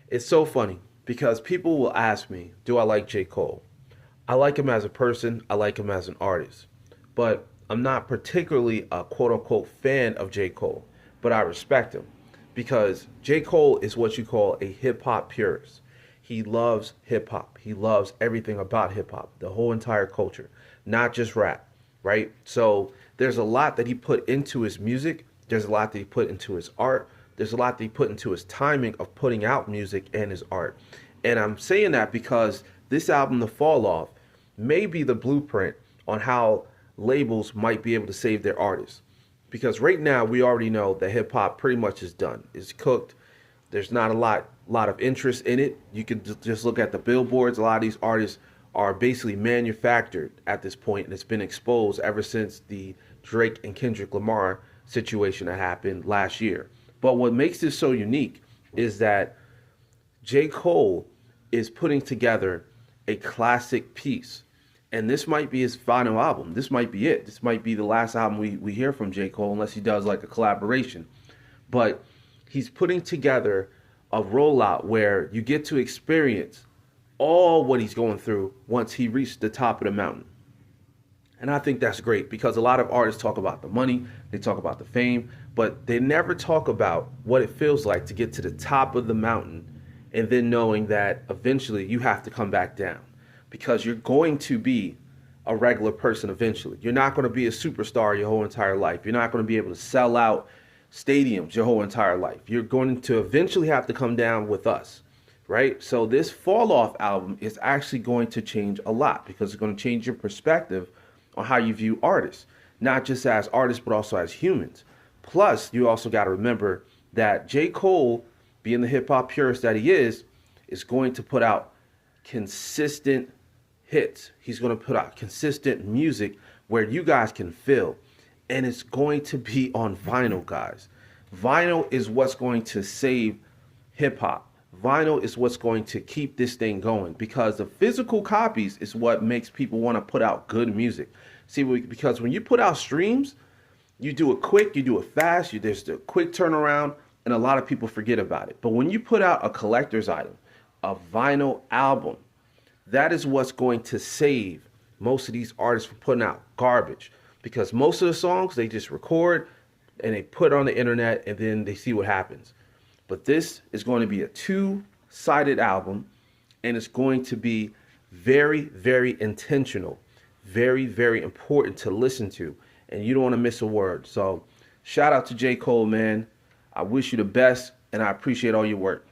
It's so funny because people will ask me, do I like J. Cole? I like him as a person, I like him as an artist. But I'm not particularly a quote unquote fan of J. Cole, but I respect him because J. Cole is what you call a hip hop purist. He loves hip hop. He loves everything about hip hop, the whole entire culture, not just rap, right? So there's a lot that he put into his music. There's a lot that he put into his art. There's a lot that he put into his timing of putting out music and his art. And I'm saying that because this album, The Fall Off, may be the blueprint on how labels might be able to save their artists. Because right now we already know that hip hop pretty much is done. It's cooked. There's not a lot of interest in it. You can just look at the billboards. A lot of these artists are basically manufactured at this point, and it's been exposed ever since the Drake and Kendrick Lamar situation that happened last year. But what makes this so unique is that J. Cole is putting together a classic piece. And this might be his final album. This might be it. This might be the last album we hear from J. Cole, unless he does like a collaboration. But he's putting together a rollout where you get to experience all what he's going through once he reached the top of the mountain. And I think that's great because a lot of artists talk about the money, they talk about the fame, but they never talk about what it feels like to get to the top of the mountain and then knowing that eventually you have to come back down because you're going to be a regular person eventually. You're not going to be a superstar your whole entire life. You're not going to be able to sell out stadiums your whole entire life. You're going to eventually have to come down with us, right? So this Fall Off album is actually going to change a lot because it's going to change your perspective on how you view artists, not just as artists, but also as humans. Plus, you also got to remember that J. Cole, being the hip hop purist that he is going to put out consistent hits. He's going to put out consistent music where you guys can feel. And it's going to be on vinyl, guys. Vinyl is what's going to save hip hop. Vinyl is what's going to keep this thing going because the physical copies is what makes people want to put out good music. See, because when you put out streams, you do it quick, you do it fast, there's a quick turnaround, and a lot of people forget about it. But when you put out a collector's item, a vinyl album, that is what's going to save most of these artists from putting out garbage. Because most of the songs they just record and they put on the internet and then they see what happens. But this is going to be a two-sided album and it's going to be very, very intentional, very, very important to listen to. And you don't want to miss a word. So shout out to J. Cole, man. I wish you the best and I appreciate all your work.